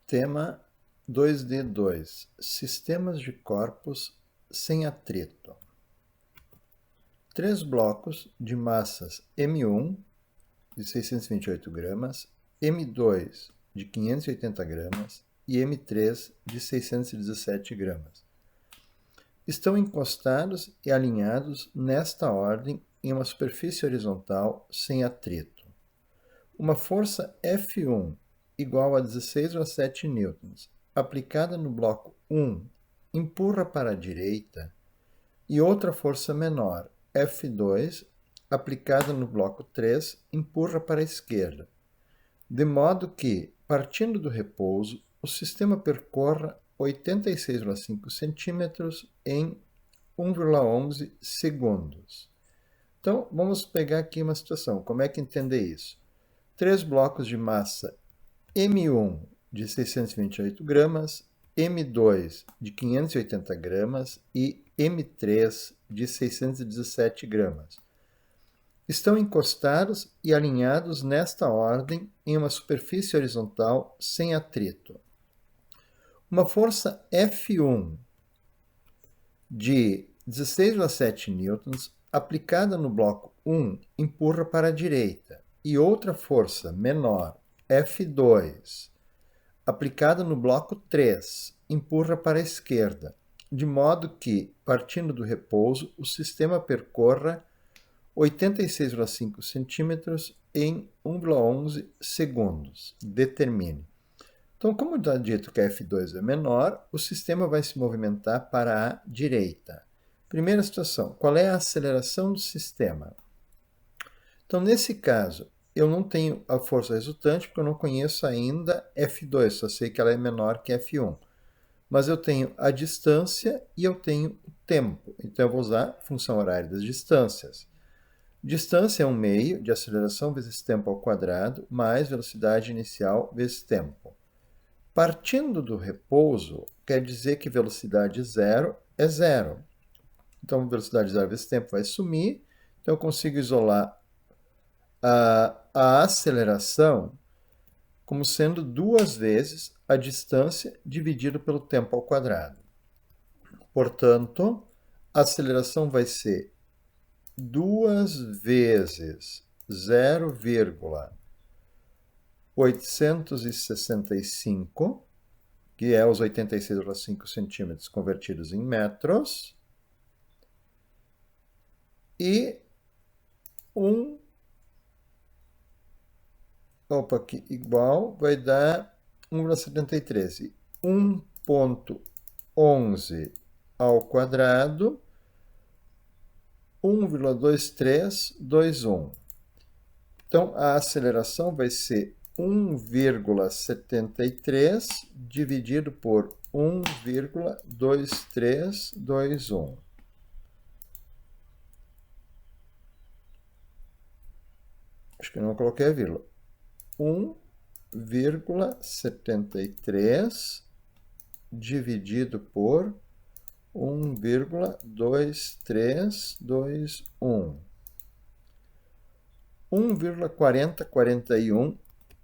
Tema 2D2. Sistemas de corpos sem atrito. 3 blocos de massas M1 de 628 gramas, M2 de 580 gramas e M3 de 617 gramas. Estão encostados e alinhados nesta ordem em uma superfície horizontal sem atrito. Uma força F1 igual a 16,7 newtons, aplicada no bloco 1, empurra para a direita, e outra força menor, F2, aplicada no bloco 3, empurra para a esquerda, de modo que, partindo do repouso, o sistema percorra 86,5 centímetros em 1,11 segundos. Então, vamos pegar aqui uma situação. Como é que entender isso? 3 blocos de massa M1 de 628 gramas, M2 de 580 gramas e M3 de 617 gramas. Estão encostados e alinhados nesta ordem em uma superfície horizontal sem atrito. Uma força F1 de 16,7 newtons aplicada no bloco 1 empurra para a direita, e outra força menor, F2, aplicada no bloco 3, empurra para a esquerda, de modo que, partindo do repouso, o sistema percorra 86,5 centímetros em 1,11 segundos. Determine. Então, como está dito que a F2 é menor, o sistema vai se movimentar para a direita. Primeira situação, qual é a aceleração do sistema? Então, nesse caso, eu não tenho a força resultante porque eu não conheço ainda F2, só sei que ela é menor que F1. Mas eu tenho a distância e eu tenho o tempo. Então, eu vou usar a função horária das distâncias. Distância é um meio de aceleração vezes tempo ao quadrado, mais velocidade inicial vezes tempo. Partindo do repouso, quer dizer que velocidade zero é zero. Então, velocidade zero vezes tempo vai sumir. Então, eu consigo isolar a aceleração como sendo 2 vezes a distância dividido pelo tempo ao quadrado. Portanto, a aceleração vai ser 2 vezes 0,865, que é os 86,5 centímetros convertidos em metros, e aqui igual, vai dar 1,73. 1,11 ao quadrado, 1,2321. Então, a aceleração vai ser 1,73 dividido por 1,2321. Acho que eu não coloquei a vírgula. 1,73 dividido por 1,2321. 1,4041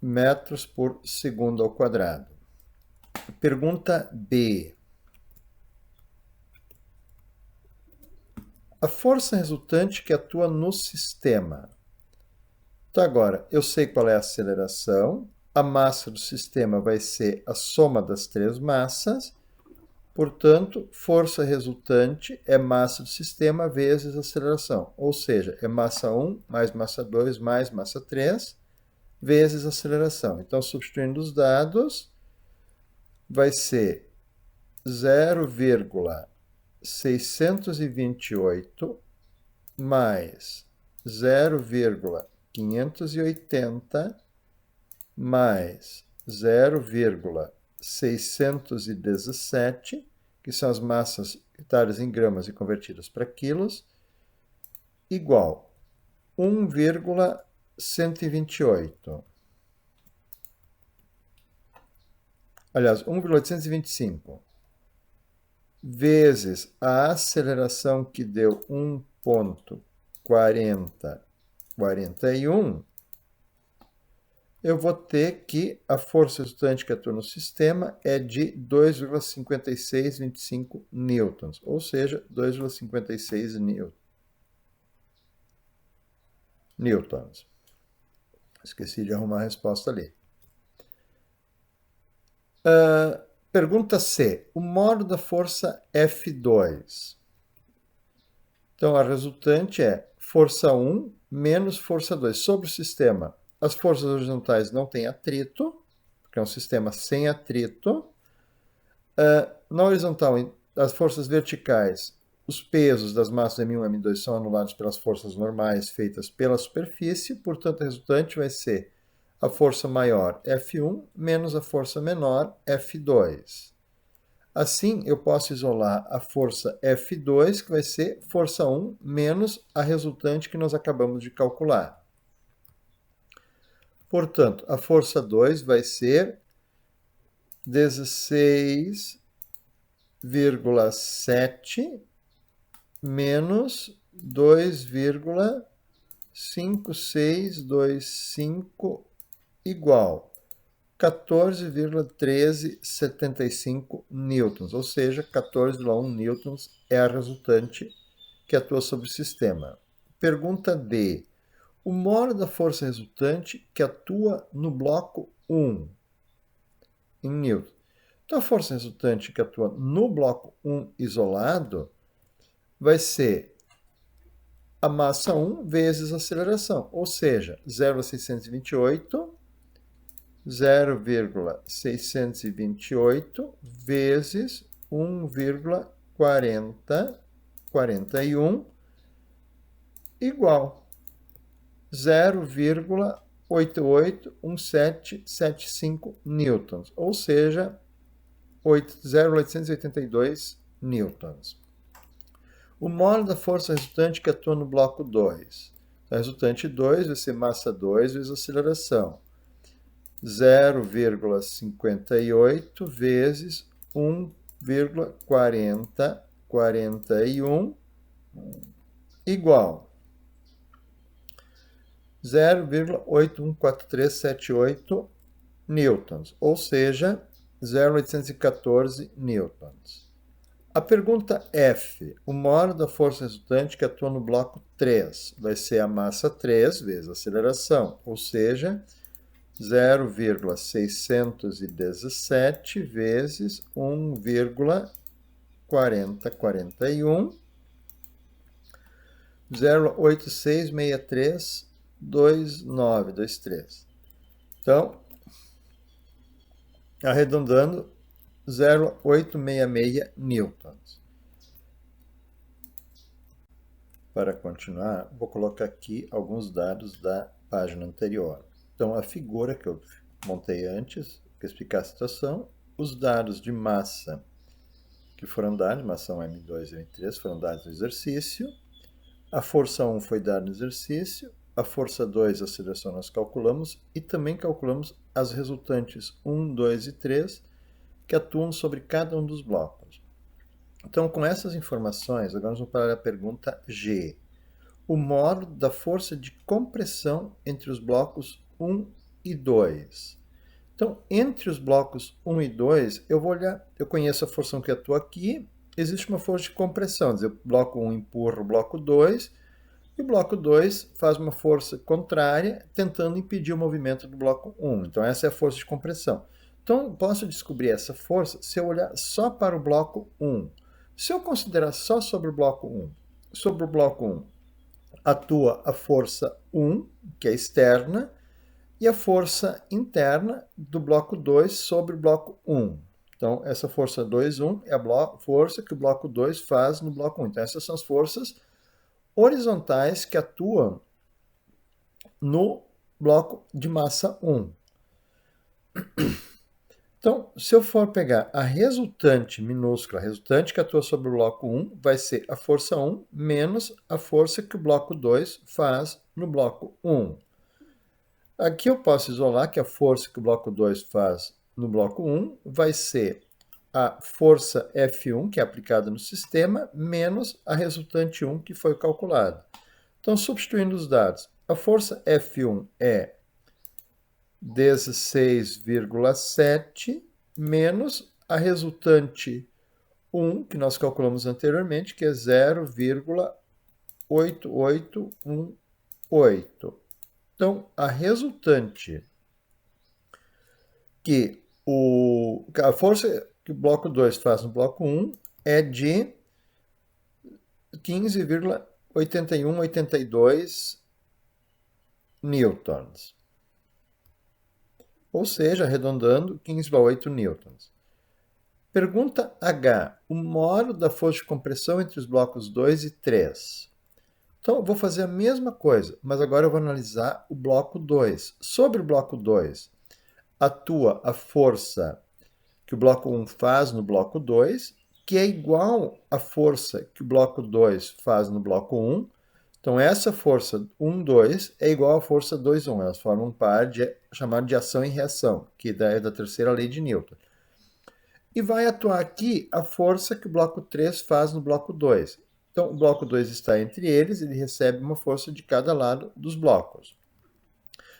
metros por segundo ao quadrado. Pergunta B. A força resultante que atua no sistema. Então, agora, eu sei qual é a aceleração, a massa do sistema vai ser a soma das 3 massas, portanto, força resultante é massa do sistema vezes aceleração, ou seja, é massa 1 mais massa 2 mais massa 3 vezes aceleração. Então, substituindo os dados, vai ser 0,628 mais 0,580 mais 0,617, que são as massas unidades em gramas e convertidas para quilos, igual 1,128. Aliás, 1,825 vezes a aceleração que deu 1,4041, eu vou ter que a força resultante que atua no sistema é de 2,5625 newtons, ou seja, 2,56 newtons. Esqueci de arrumar a resposta ali. Pergunta C. O modo da força F2. Então, a resultante é força 1 menos força 2. Sobre o sistema, as forças horizontais não têm atrito, porque é um sistema sem atrito. Na horizontal, as forças verticais, os pesos das massas M1 e M2 são anulados pelas forças normais feitas pela superfície, portanto, a resultante vai ser a força maior F1 menos a força menor F2. Assim, eu posso isolar a força F2, que vai ser força 1 menos a resultante que nós acabamos de calcular. Portanto, a força 2 vai ser 16,7 menos 2,5625 igual 14,1375 newtons, ou seja, 14,1 newtons é a resultante que atua sobre o sistema. Pergunta D. O moro da força resultante que atua no bloco 1 em newton. Então, a força resultante que atua no bloco 1 isolado vai ser a massa 1 vezes a aceleração, ou seja, 0,628 vezes 1,4041 igual 0,881775 newtons, ou seja, 0,882 newtons. O molo da força resultante que atua no bloco 2. A resultante 2 vai ser massa 2 vezes aceleração. 0,58 vezes 1,4041 igual 0,814378 newtons, ou seja, 0,814 newtons. A pergunta F, o moro da força resultante que atua no bloco 3, vai ser a massa 3 vezes a aceleração, ou seja, 0,617 vezes 1,4041, 0,86632923. Então, arredondando, 0,866 newtons. Para continuar, vou colocar aqui alguns dados da página anterior. Então, a figura que eu montei antes, para explicar a situação, os dados de massa que foram dados, massa 1, M2 e M3, foram dados no exercício. A força 1 foi dada no exercício. A força 2, a aceleração, nós calculamos. E também calculamos as resultantes 1, 2 e 3, que atuam sobre cada um dos blocos. Então, com essas informações, agora nós vamos para a pergunta G. O modo da força de compressão entre os blocos 1 e 2. Então, entre os blocos 1 e 2, eu vou olhar, eu conheço a força que atua aqui, existe uma força de compressão, quer dizer, o bloco 1 empurra o bloco 2, e o bloco 2 faz uma força contrária, tentando impedir o movimento do bloco 1. Então, essa é a força de compressão. Então, eu posso descobrir essa força se eu olhar só para o bloco 1. Se eu considerar só sobre o bloco 1, sobre o bloco 1, atua a força 1, que é externa, e a força interna do bloco 2 sobre o bloco 1. Então, essa força 2, 1 é a força que o bloco 2 faz no bloco 1. Então, essas são as forças horizontais que atuam no bloco de massa 1. Então, se eu for pegar a resultante minúscula, a resultante que atua sobre o bloco 1, vai ser a força 1 menos a força que o bloco 2 faz no bloco 1. Aqui eu posso isolar que a força que o bloco 2 faz no bloco 1 vai ser a força F1, que é aplicada no sistema, menos a resultante 1, que foi calculada. Então, substituindo os dados, a força F1 é 16,7 menos a resultante 1, que nós calculamos anteriormente, que é 0,8818. Então, a resultante a força que o bloco 2 faz no bloco 1 é de 15,8182 newtons. Ou seja, arredondando, 15,8 newtons. Pergunta H. O moro da força de compressão entre os blocos 2 e 3. Então, eu vou fazer a mesma coisa, mas agora eu vou analisar o bloco 2. Sobre o bloco 2, atua a força que o bloco 1 faz no bloco 2, que é igual à força que o bloco 2 faz no bloco 1. Então, essa força 1, 2 é igual à força 2, 1. Elas formam um par chamado de ação e reação, que é da terceira lei de Newton. E vai atuar aqui a força que o bloco 3 faz no bloco 2. Então, o bloco 2 está entre eles, ele recebe uma força de cada lado dos blocos.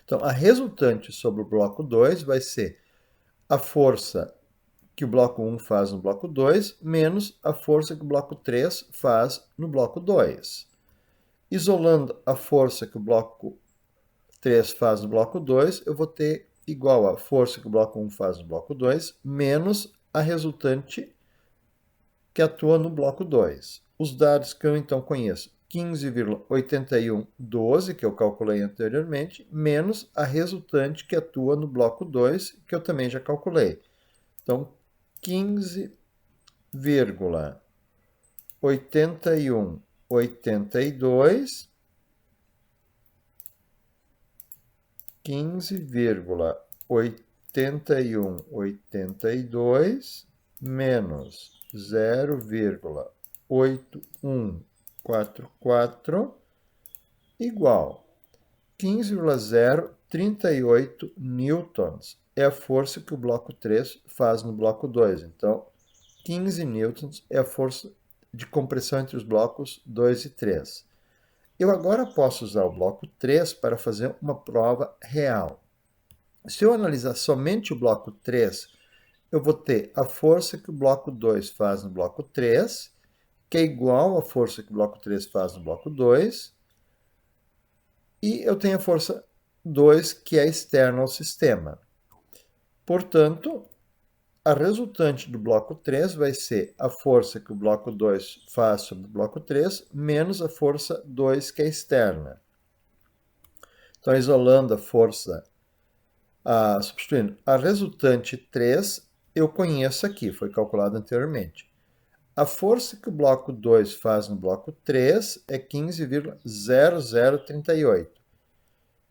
Então, a resultante sobre o bloco 2 vai ser a força que o bloco 1 faz no bloco 2, menos a força que o bloco 3 faz no bloco 2. Isolando a força que o bloco 3 faz no bloco 2, eu vou ter igual a força que o bloco 1 faz no bloco 2, menos a resultante que atua no bloco 2. Os dados que eu então conheço, 15,8112, que eu calculei anteriormente, menos a resultante que atua no bloco 2, que eu também já calculei. Então, 15,8182 menos 0,8144 igual 15,038 newtons. É a força que o bloco 3 faz no bloco 2. Então, 15 newtons é a força de compressão entre os blocos 2 e 3. Eu agora posso usar o bloco 3 para fazer uma prova real. Se eu analisar somente o bloco 3, eu vou ter a força que o bloco 2 faz no bloco 3, que é igual à força que o bloco 3 faz no bloco 2, e eu tenho a força 2, que é externa ao sistema. Portanto, a resultante do bloco 3 vai ser a força que o bloco 2 faz sobre o bloco 3, menos a força 2, que é externa. Então, isolando a força, substituindo a resultante 3, eu conheço aqui, foi calculado anteriormente. A força que o bloco 2 faz no bloco 3 é 15,0038,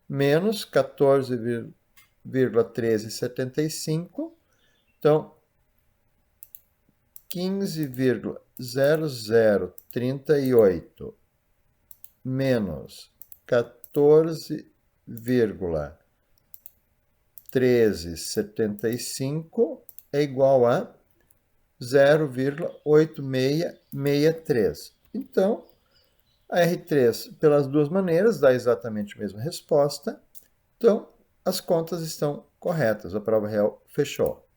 menos 14,1375. Então, 15,0038 menos 14,1375 é igual a 0,8663. Então, a R3, pelas duas maneiras, dá exatamente a mesma resposta. Então, as contas estão corretas. A prova real fechou.